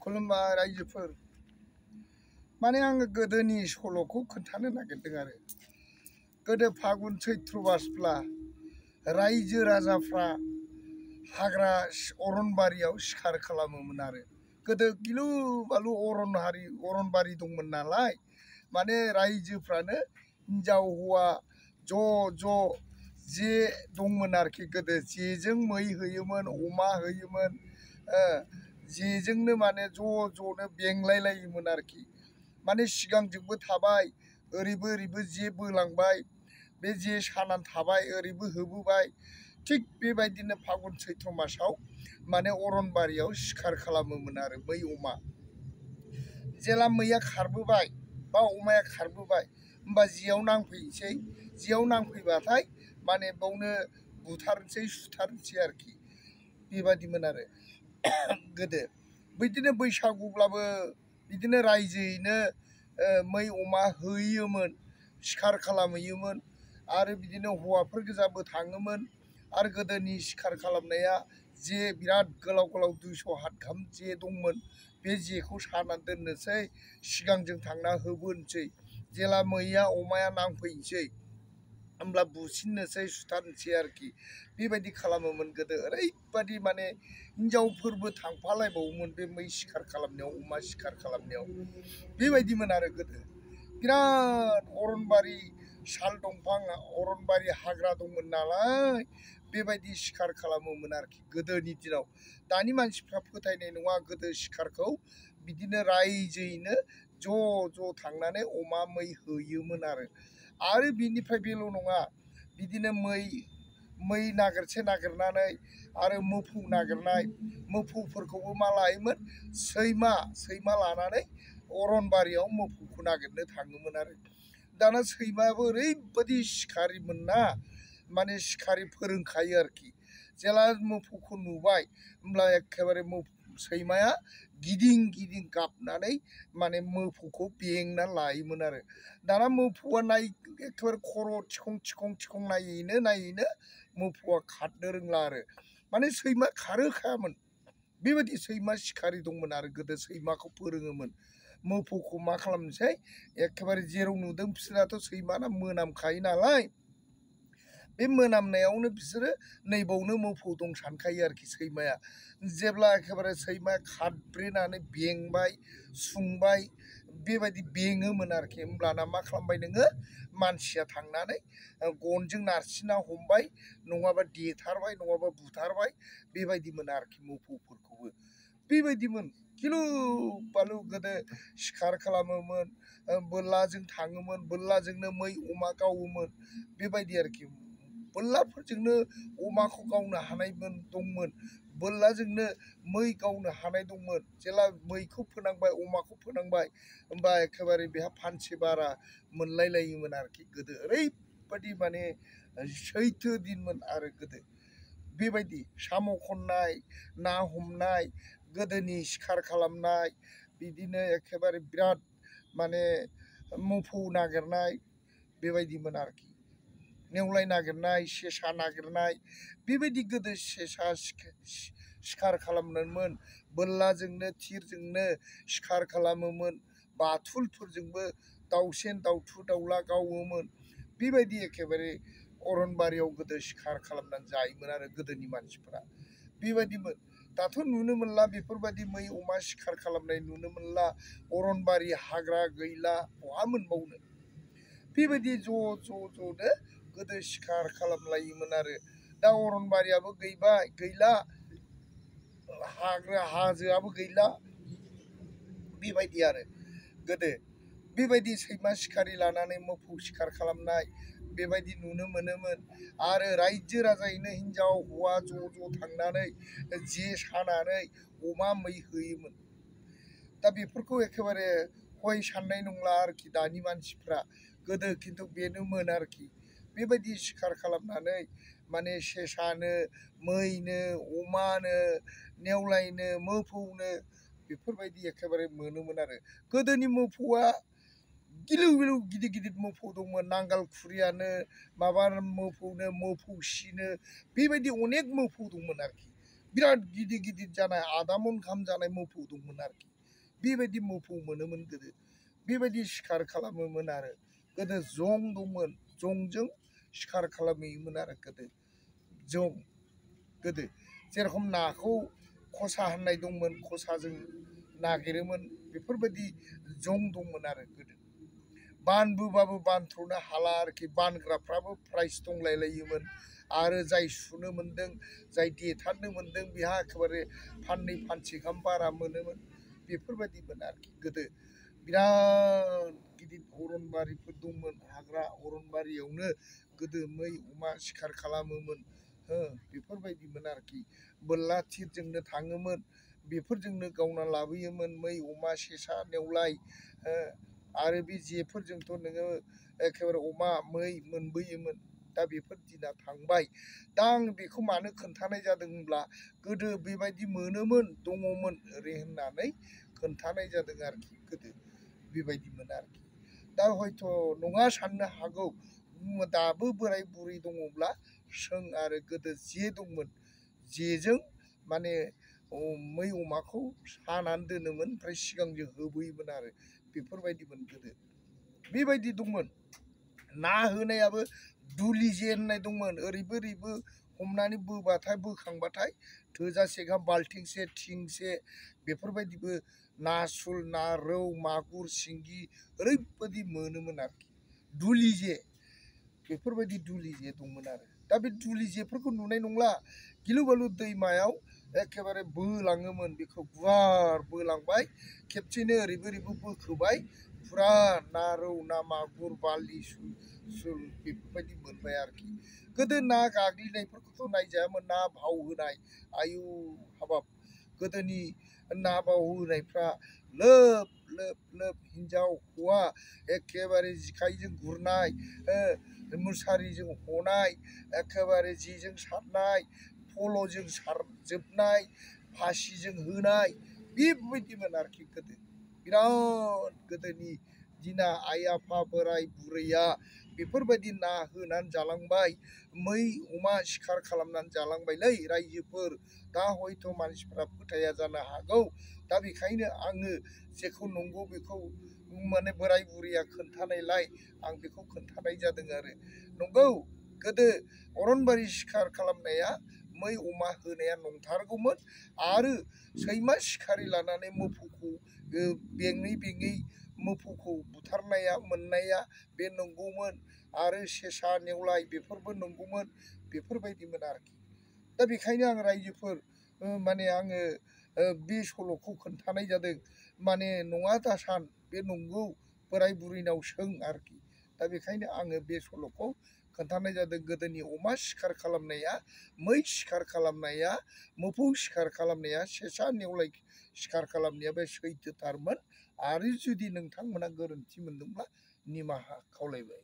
खुलुमबाय रायजोफोर माने आङो गोदोनि सल'खौ खोन्थानो नागिरदों आरो गोदो फागुन सैत्र मासब्ला रायजो राजाफ्रा हाग्रा अरनबारियाव शिखार खालामोमोन आरो गोदो गिलु बालु अरनबारि दंमोन नालाय माने रायजोफ्रानो हिनजाव हौवा ज' जे दंमोन आरोखि गोदो जेजों मै होयोमोन अमा होयोमोन जेजोंनो माने ज'नो बेंलायलायोमोन आरोखि माने सिगांजोंबो थाबाय ओरैबो जे बोलांबाय बे जे सानानै थाबाय ओरैबो होबोबाय थिग बेबायदिनो फागुन सैत्र मासाव माने अरनबारियाव शिखार खालामोमोन आरो मै अमा जेला मैया खारबोबाय बा अमाया खारबोबाय होमबा जेयाव नांफैनोसै जेयाव नांफैबाथाय माने बावनो बुथारनोसै सुथारनोसै आरोखि बेबादिमोन आरो गोदो बिदिनो बैसागुब्लाबो बिदिनो रायजोयैनो मै अमा होयोमोन शिखार खालामहैयोमोन आरो बिदिनो हौवाफोर गोजाबो थाङोमोन आरो गोदोनि शिखार खालामनाया जे बिराद गोलाव 200 हात गाहाम जे दंमोन बे जेखौ सानानै दोननोसै सिगांजों थांना होबोनोसै जेला मैया अमाया नांफैनोसै होमब्ला बुसिननोसै सुथारनोसै आरोखि बेबायदि खालामोमोन गोदो ओरैबादि माने हिनजावफोरबो थांफालायबावोमोन बे मै शिखार खालामनायाव अमा शिखार खालामनायाव बेबायदिमोन आरो गोदो बिराद अरनबारि साल दंफां अरनबारि हाग्रा दंमोन नालाय बेबायदि शिखार खालामोमोन आरोखि गोदोनि दिनाव दानि मानसिफ्रा फोथायनाय नङा गोदो शिखारखौ बिदिनो रायजोयैनो ज' थांनानै अमा मै होयोमोन आरो बिनिफ्राय बेल' नङा बिदिनो मै नागिरनानै आरो मोफौ नागिरनाय मोफौफोरखौबो मा लायोमोन सैमा लानानै अरनबारियाव मोफौखौ नागिरनो थाङोमोन आरो दाना सैमायाबो ओरैबादि शिखारिमोन ना माने शिखारि फोरोंखायो आरोखि जेला मोफौखौ नुबाय होमब्ला एखेबारे सैमाया गिदिं गाबनानै माने मोफौखौ बेंना लायोमोन आरो दाना मोफौआ एखेबारे खर' थिखं नायैनो मोफौआ खारनो रोंला आरो माने सैमा खारोखायामोन बेबायदि सैमा शिखारि दंमोन आरो गोदो सैमाखौ फोरोङोमोन मोफौखौ मा खालामनोसै एखेबारे जेराव नुदों बिसोराथ' सैमाना मोनामखायो नालाय बे मोनामनायावनो बिसोरो नैबावनो मोफौ दं सानखायो आरोखि सैमाया जेब्ला एखेबारे सैमाया खारब्रेनानै बेंबाय सुंबाय बेबायदि बेङोमोन आरोखि होमब्लाना मा खालामबाय नोङो मानसिया थांनानै गनजों नारसिना हमबाय नङाबा देथारबाय नङाबा बुथारबाय बेबायदिमोन आरोखि मोफौफोरखौबो बेबायदिमोन गिलु बालु गोदो शिखार खालामोमोन बोरलाजों थाङोमोन बोरलाजोंनो मै अमा गावोमोन बेबायदि आरोखि बोरलाफोरजोंनो अमाखौ गावनो हानायमोन दंमोन बोरलाजोंनो मै गावनो हानाय दंमोन जेला मैखौ फोनांबाय अमाखौ फोनांबाय होमबा एखेबारे बेहा फानसे बारा मोनलायलायोमोन आरोखि गोदो ओरैबादि माने सैथो दिनमोन आरो गोदो बेबायदि साम' खननाय ना हमनाय गोदोनि शिखार खालामनाय बिदिनो एखेबारे बिराद माने मोफौ नागिरनाय बेबायदिमोन आरोखि नेवलाय नागिरनाय सेसा नागिरनाय बेबायदि गोदो सेसा शिखार खालामोमोन बोरलाजोंनो थिरजोंनो शिखार खालामोमोन बाथुलफोरजोंबो दाउसेन दाउथु दाउला गावोमोन बेबायदि एखेबारे अरनबारियाव गोदो शिखार खालामनानै जायोमोन आरो गोदोनि मानसिफोरा बेबायदिमोन दाथ' नुनो मोनला बेफोरबायदि मै अमा शिखार खालामनाय नुनो मोनला अरनबारि हाग्रा गैला बहा मोनबावनो बेबायदि ज'नो गोदो शिखार खालामलायोमोन आरो दा अरनबारियाबो गैला हाजोआबो गैला बेबायदि आरो गोदो बेबायदि सैमा शिखारि लानानै मोफौ शिखार खालामनाय बेबायदि नुनो मोनोमोन आरो रायजो राजायैनो हिनजाव हौवा ज' थांनानै जे सानानै अमा मै होयोमोन दा बेफोरखौ एखेबारे हय साननाय नंला आरोखि दानि मानसिफ्रा गोदो खिन्थु बेनोमोन आरोखि बेबायदि शिखार खालामनानै माने सेसानो मैनो अमानो नेवलायनो मोफौनो बेफोरबायदि एखेबारे मोनोमोन आरो गोदोनि मोफौआ गिलु गिदिर मोफौ दंमोन नांगाल खुरियानो माबा मोफौनो मोफौ सिनो बेबायदि अनेक मोफौ दंमोन आरोखि बिराद गिदिर जानाय आदा मन गाहाम जानाय मोफौ दंमोन आरोखि बेबायदि मोफौ मोनोमोन गोदो बेबायदि शिकार खालामोमोन आरो गोदो जं दंमोन जंजों शिकार खालामहैयोमोन आरो जं गोदो जेरखम नाखौ खसा होननाय दंमोन खसाजों नागिरोमोन बेफोरबायदि जं दंमोन आरो गोदो बानबोबाबो बानथ्र'नो हाला आरोखि बानग्राफ्राबो प्राइज दंलायलायोमोन आरो जाय सुनो मोन्दों जाय देथारनो मोन्दों बेहा एखेबारे फाननै फानसे गाहाम बारा मोनोमोन बेफोरबायदिमोन आरोखि गोदो बिराद गिदिर अरनबारिफोर दंमोन हाग्रा अरनबारियावनो गोदो मै अमा शिकार खालामोमोन बेफोरबायदिमोन आरोखि बोरला थिरजोंनो थाङोमोन बेफोरजोंनो गावना लाबोयोमोन मै अमा सेसा नेवलाय आरो बे जेफोरजोंथ' नोङो एखेबारे अमा मै मोनबोयोमोन दा बेफोर दिना थांबाय दा आं बेखौ मानो खोन्थानाय जादों होनब्ला गोदो बेबायदि मोनोमोन दङमोन ओरै होननानै खोन्थानाय जादों आरोखि गोदो बेबायदिमोन आरोखि दा हयथ' नङा साननो हागौ दाबो बोराय बुरै दङब्ला सों आरो गोदो जे दंमोन जेजों माने मै अमाखौ सानानै दोनोमोन ओमफ्राय सिगांजों होबोयोमोन आरो बेफोरबायदिमोन गोदो बेबायदि दंमोन ना होनायाबो दुलि जे होननाय दंमोन ओरैबो ओरैबो हमनानै बोबाथाय बोखांबाथाय थोजासे गाहाम बाल्थिंसे थिंसे बेफोरबायदिबो नासुल ना रौ मागुर सिंगि ओरैबायदि मोनोमोन आरोखि दुलि जे बेफोरबायदि दुलि जे दंमोन आरो दा बे दुलि जेफोरखौ नुनाय नंला गिलु बालु दैमायाव एखेबारे बोलाङोमोन बेखौ गुवार बोलांबाय खेबसेनो ओरैबो ओरैबो बोखोबाय फुरा ना रौ ना मागुर बारलि सुल बेफोरबायदि मोनबाय आरोखि गोदो ना गाग्लिनायफोरखौथ' नायजायामोन ना भाव होनाय आयु हाबाब गोदोनि ना भाव होनायफ्रा लोब लोब लोब हिन्जाव हौवा एखेबारे जेखाइजों गुरनाय मुसारिजों हनाय एखेबारे जेजों सारनाय फल'जों सारजोबनाय फासिजों होनाय बेबायदिमोन आरोखि गोदो बिराद गोदोनि दिना आइ आफा बोराय बुरैया बेफोरबायदि ना होनानै जालांबाय मै अमा शिकार खालामनानै जालांबायलै रायजोफोर दा हयथ' मानसिफ्रा फोथाया जानो हागौ दा बेखायनो आङो जेखौ नंगौ बेखौ माने बोराय बुरैया खोन्थानायलाय आं बेखौ खोन्थानाय जादों आरो नंगौ गोदो अरनबारि शिकार खालामनाया मै अमा होनाया नंथारगौमोन आरो सैमा शिकारि लानानै मोफौखौ बेङै बेङै मोफौखौ बुथारनाया मोननाया बे नंगौमोन आरो सेसा नेवलाय बेफोरबो नंगौमोन बेफोरबायदिमोन आरोखि दा बेखायनो आं रायजोफोर माने आङो बे सल'खौ खोन्थानाय जादों माने नङा दासान बे नंगौ बोराय बुरैनाव सों आरोखि दा बेखायनो आङो बे सल'खौ खोन्थानाय जादों गोदोनि अमा शिकार खालामनाया मै शिकार खालामनाया मोफौ शिकार खालामनाया सेसा नेवलाय शिकार खालामनाया बे सैथोथारमोन आरो जुदि नोंथांमोना गोरोन्थि मोनदोंब्ला निमाहा खावलायबाय।